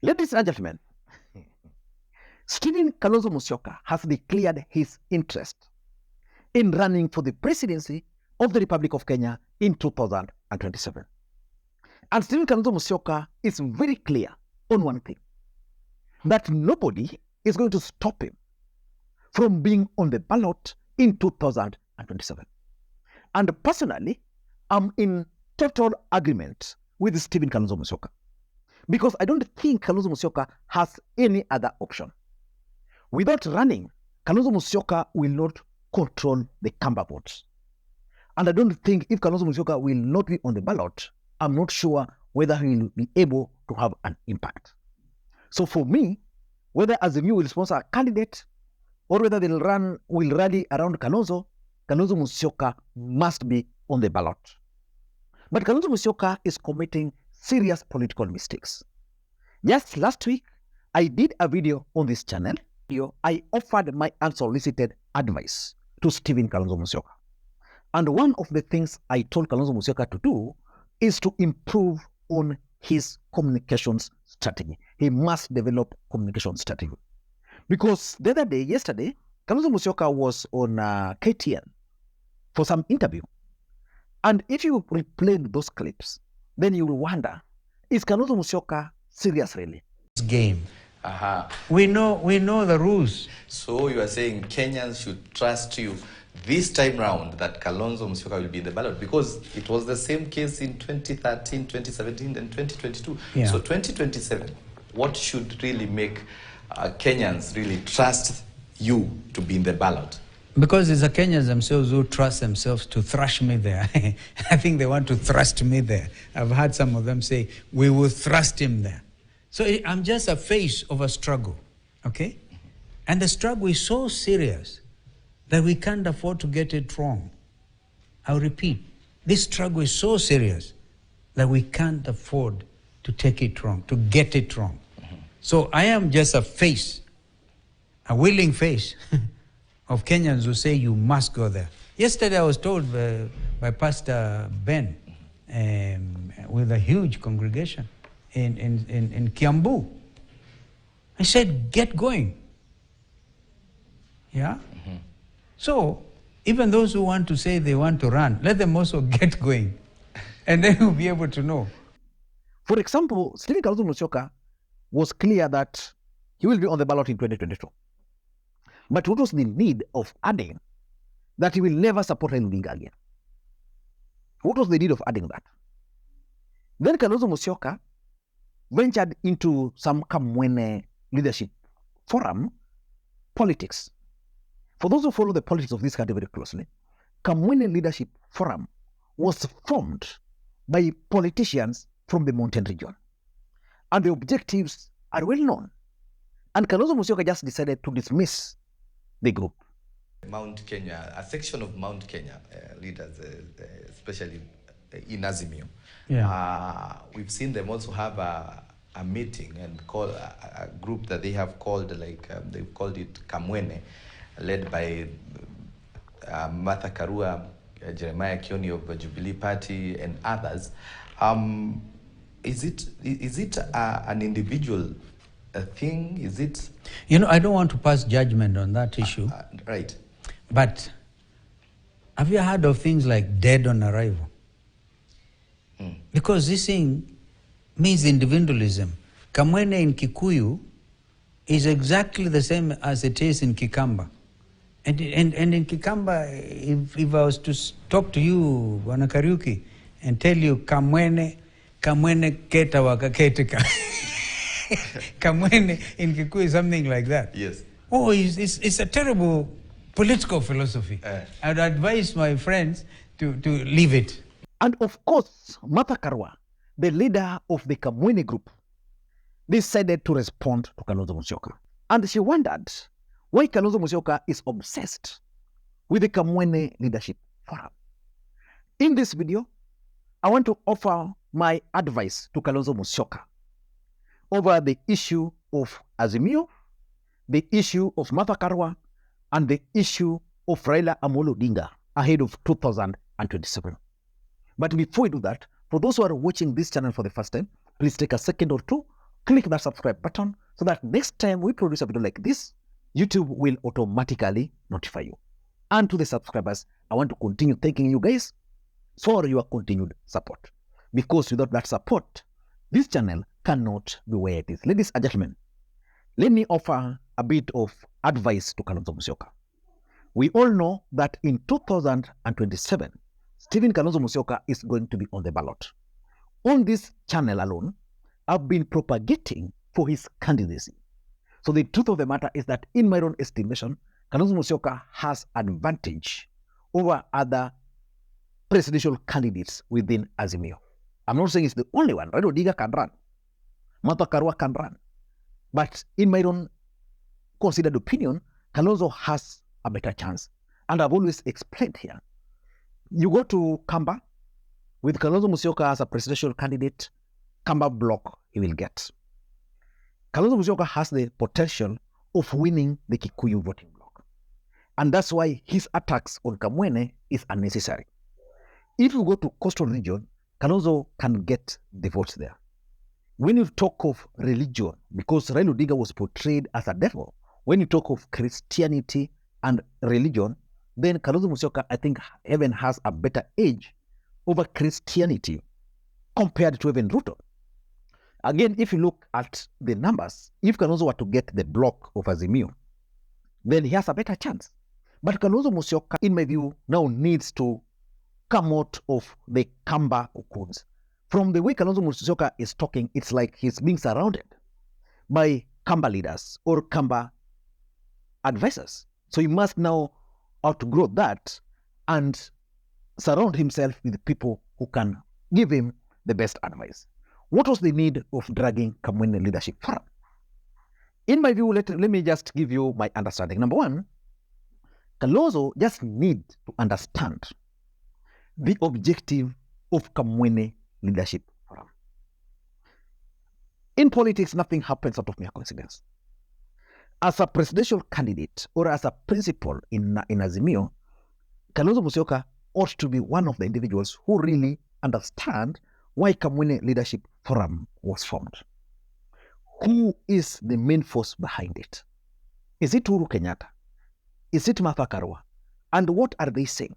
Ladies and gentlemen, Stephen Kalonzo Musyoka has declared his interest in running for the presidency of the Republic of Kenya in 2027. And Stephen Kalonzo Musyoka is very clear on one thing, that nobody is going to stop him from being on the ballot in 2027. And personally, I'm in total agreement with Stephen Kalonzo Musyoka, because I don't think Kalonzo Musyoka has any other option. Without running, Kalonzo Musyoka will not control the Kamba votes. And I don't think if Kalonzo Musyoka will not be on the ballot, I'm not sure whether he will be able to have an impact. So for me, whether Azimo will sponsor a candidate or whether they'll rally around Kalonzo Musyoka must be on the ballot. But Kalonzo Musyoka is committing serious political mistakes. Just last week, I did a video on this channel. I offered my unsolicited advice to Stephen Kalonzo Musyoka. And one of the things I told Kalonzo Musyoka to do is to improve on his communications strategy. He must develop communication strategy. Because the other day, yesterday, Kalonzo Musyoka was on KTN for some interview. And if you replay those clips, then you will wonder, is Kalonzo Musyoka serious really? Game. We know the rules. So you are saying Kenyans should trust you this time round that Kalonzo Musyoka will be in the ballot, because it was the same case in 2013, 2017, and 2022. Yeah. So 2027, what should really make Kenyans really trust you to be in the ballot? Because it's the Kenyans themselves who trust themselves to thrash me there. I think they want to thrust me there. I've heard some of them say, we will thrust him there. So I'm just a face of a struggle, okay? And the struggle is so serious that we can't afford to get it wrong. I'll repeat, this struggle is so serious that we can't afford to take it wrong, to get it wrong. So I am just a face, a willing face of Kenyans who say you must go there. Yesterday I was told by Pastor Ben with a huge congregation in Kiambu. I said, get going. Yeah? So, even those who want to say they want to run, let them also get going. And then we'll be able to know. For example, Stephen Kalonzo Musyoka was clear that he will be on the ballot in 2022. But what was the need of adding that he will never support Raila Odinga again? What was the need of adding that? Then Kalonzo Musyoka ventured into some Kamwene leadership forum politics. For those who follow the politics of this country very closely, Kamwene Leadership Forum was formed by politicians from the mountain region. And the objectives are well known. And Kalonzo Musyoka just decided to dismiss the group. Mount Kenya, a section of Mount Kenya leaders, especially in Azimo. Yeah. We've seen them also have a meeting and call a group that they have called, they've called it Kamwene, led by Martha Karua, Jeremiah Kioni of Jubilee Party, and others. Is it an individual thing? Is it? You know, I don't want to pass judgment on that issue. Right. But have you heard of things like dead on arrival? Because this thing means individualism. Kamwene in Kikuyu is exactly the same as it is in Kikamba. And in Kikamba, if I was to talk to you, Bwana Kariuki, and tell you, Kamwene keta wakaketeka. Kamwene in Kikuyu is something like that. Yes. Oh, it's a terrible political philosophy. I'd advise my friends to leave it. And of course, Martha Karua, the leader of the Kamwene group, decided to respond to Kalonzo Musyoka. And she wondered why Kalonzo Musyoka is obsessed with the Kamwene Leadership Forum. In this video, I want to offer my advice to Kalonzo Musyoka over the issue of Azimo, the issue of Martha Karua, and the issue of Raila Odinga ahead of 2027. But before we do that, for those who are watching this channel for the first time, please take a second or two click that subscribe button so that next time we produce a video like this, YouTube will automatically notify you. And to the subscribers, I want to continue thanking you guys for your continued support. Because without that support, this channel cannot be where it is. Ladies and gentlemen, let me offer a bit of advice to Kalonzo Musyoka. We all know that in 2027, Stephen Kalonzo Musyoka is going to be on the ballot. On this channel alone, I've been propagating for his candidacy. So the truth of the matter is that in my own estimation, Kalonzo Musyoka has advantage over other presidential candidates within Azimo. I'm not saying it's the only one. Raila Odinga can run. Martha Karua can run. But in my own considered opinion, Kalonzo has a better chance. And I've always explained here. You go to Kamba, with Kalonzo Musyoka as a presidential candidate, Kamba block he will get. Kalonzo Musyoka has the potential of winning the Kikuyu voting block. And that's why his attacks on Kamwene is unnecessary. If you go to coastal region, Kalonzo can get the votes there. When you talk of religion, because Raila Odinga was portrayed as a devil, when you talk of Christianity and religion, then Kalonzo Musyoka, I think, even has a better edge over Christianity compared to even Ruto. Again, if you look at the numbers, if Kalonzo were to get the block of Azimo, then he has a better chance. But Kalonzo Musyoka, in my view, now needs to come out of the Kamba cocoons. From the way Kalonzo Musyoka is talking, it's like he's being surrounded by Kamba leaders or Kamba advisors. So he must now outgrow that and surround himself with people who can give him the best advice. What was the need of dragging Kamwene leadership forum? In my view, let me just give you my understanding. Number one, Kalonzo just needs to understand the objective of Kamwene leadership forum. In politics, nothing happens out of mere coincidence. As a presidential candidate or as a principal in Azimo, Kalonzo Musyoka ought to be one of the individuals who really understand why Kamwene Leadership Forum was formed. Who is the main force behind it? Is it Uhuru Kenyatta? Is it Martha Karua? And what are they saying?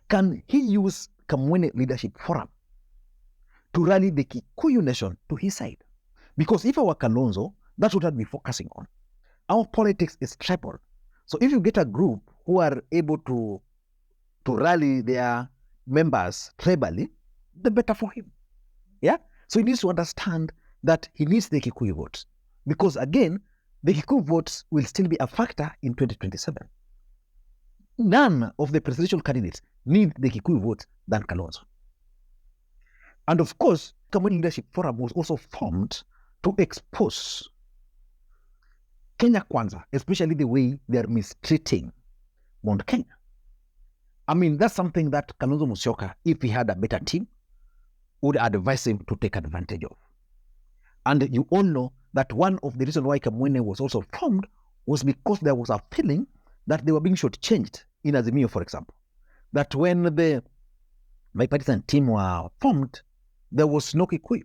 Can he use Kamwene Leadership Forum to rally the Kikuyu nation to his side? Because if I were Kalonzo, that's what I'd be focusing on. Our politics is tribal. So if you get a group who are able to rally their members tribally, the better for him. Yeah? So he needs to understand that he needs the Kikuyu votes. Because again, the Kikuyu votes will still be a factor in 2027. None of the presidential candidates need the Kikuyu votes than Kalonzo. And of course, Kamwene Leadership Forum was also formed to expose Kenya Kwanza, especially the way they are mistreating Mount Kenya. I mean, that's something that Kalonzo Musyoka, if he had a better team, would advise him to take advantage of. And you all know that one of the reasons why Kamwene was also formed was because there was a feeling that they were being shortchanged in Azimo, for example. That when the bipartisan team were formed, there was no Kikuyu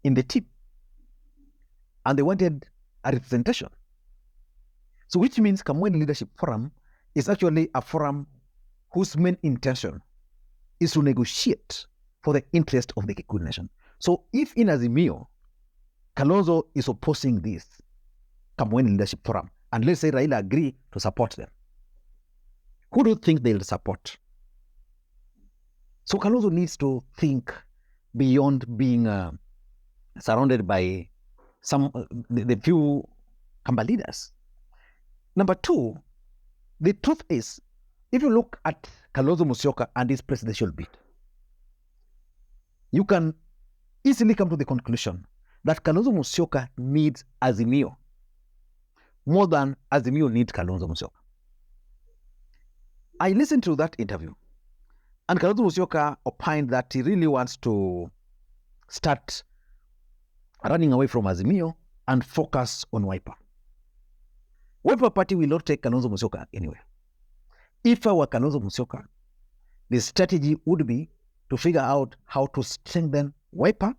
in the team. And they wanted a representation. So which means Kamwene Leadership Forum is actually a forum whose main intention is to negotiate for the interest of the Kikuyu nation. So if in Azimo, Kalonzo is opposing this Kamwene Leadership Forum, and let's say Raila agree to support them, who do you think they'll support? So Kalonzo needs to think beyond being surrounded by the few Kamba leaders. Number two, the truth is, if you look at Kalonzo Musyoka and his presidential bid, you can easily come to the conclusion that Kalonzo Musyoka needs Azimo more than Azimo needs Kalonzo Musyoka. I listened to that interview, and Kalonzo Musyoka opined that he really wants to start running away from Azimo and focus on Wiper. Wiper party will not take Kalonzo Musyoka anywhere. If I were Kalonzo Musyoka, the strategy would be to figure out how to strengthen Wiper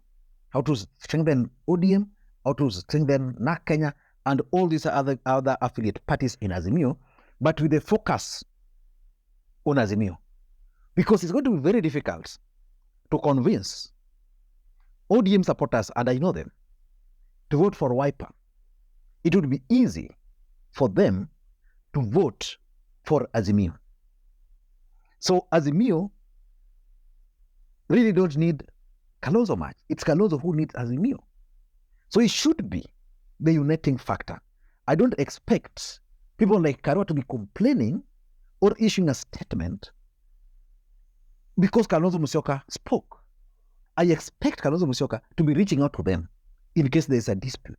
how to strengthen ODM, how to strengthen NARC Kenya, and all these other affiliate parties in Azimio, but with a focus on Azimio. Because it's going to be very difficult to convince ODM supporters, and I know them, to vote for Wiper. It would be easy for them to vote for Azimio. So Azimio really don't need Kalonzo much. It's Kalonzo who needs Azimio. So it should be the uniting factor. I don't expect people like Karua to be complaining or issuing a statement because Kalonzo Musyoka spoke. I expect Kalonzo Musyoka to be reaching out to them in case there is a dispute.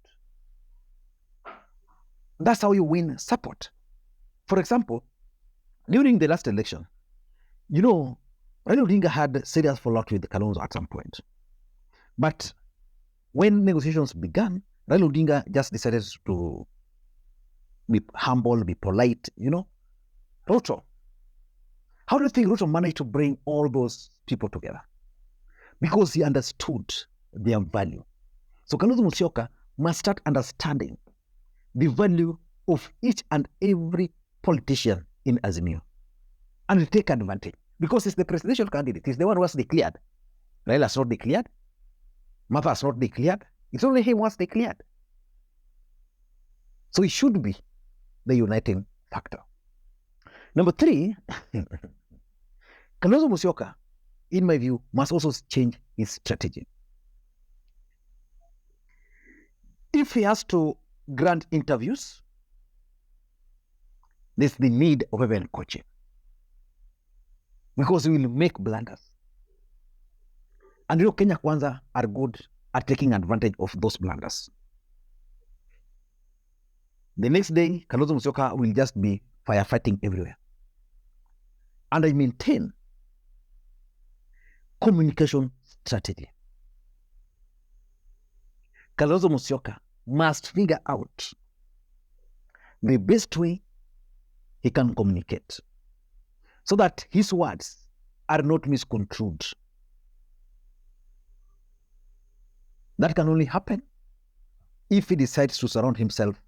That's how you win support. For example, during the last election, Raila Odinga had serious fallout with Kalonzo at some point. But when negotiations began, Raila Odinga just decided to be humble, be polite, Ruto. How do you think Ruto managed to bring all those people together? Because he understood their value. So Kalonzo Musyoka must start understanding the value of each and every politician in Azimio and take advantage. Because it's the presidential candidate. It's the one who was declared. Raila has not declared. Martha has not declared. It's only him who has declared. So it should be the uniting factor. Number 3, Kalonzo Musyoka, in my view, must also change his strategy. If he has to grant interviews, there's the need of even coaching. Because he will make blunders. And Kenya Kwanza are good at taking advantage of those blunders. The next day, Kalonzo Musyoka will just be firefighting everywhere. And I maintain communication strategy. Kalonzo Musyoka must figure out the best way he can communicate so that his words are not misconstrued. That can only happen if he decides to surround himself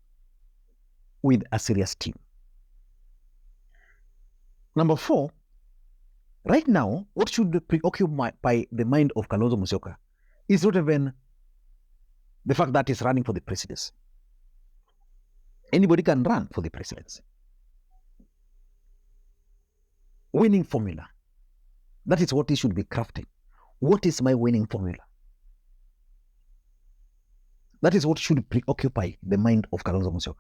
with a serious team. Number 4, right now, what should preoccupy the mind of Kalonzo Musyoka is not even the fact that he's running for the presidency. Anybody can run for the presidency. Winning formula. That is what he should be crafting. What is my winning formula? That is what should preoccupy the mind of Kalonzo Musyoka.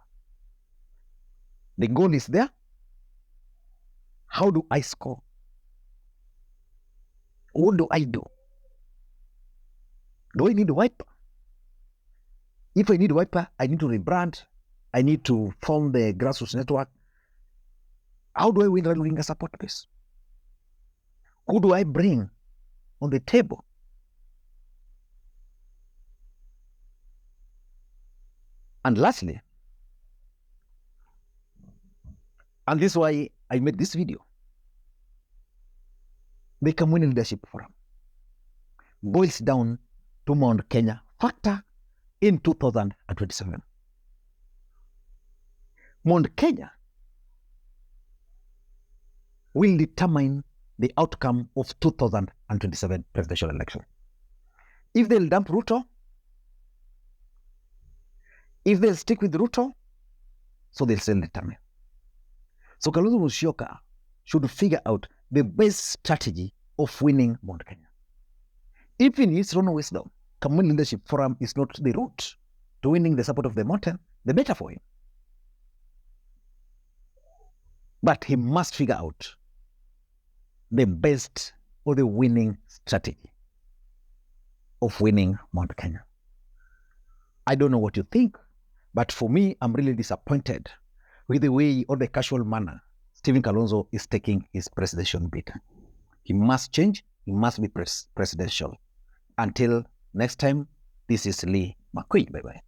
The goal is there. How do I score? What do I do? Do I need a Wiper? If I need a Wiper, I need to rebrand. I need to form the grassroots network. How do I win Raila Odinga support base? Who do I bring on the table? And lastly, and this is why I made this video, the Kamwene Leadership Forum boils down to Mount Kenya factor in 2027. Mount Kenya will determine the outcome of 2027 presidential election. If they'll dump Ruto, if they'll stick with Ruto, so they'll still determine. So Kalonzo Musyoka should figure out the best strategy of winning Mount Kenya. If in his own wisdom, Kamwene Leadership Forum is not the route to winning the support of the mountain, the better for him. But he must figure out the best or the winning strategy of winning Mount Kenya. I don't know what you think, but for me, I'm really disappointed with the way or the casual manner Stephen Kalonzo is taking his presidential bid. He must change. He must be presidential. Until next time, this is Lee Makwiny. Bye-bye.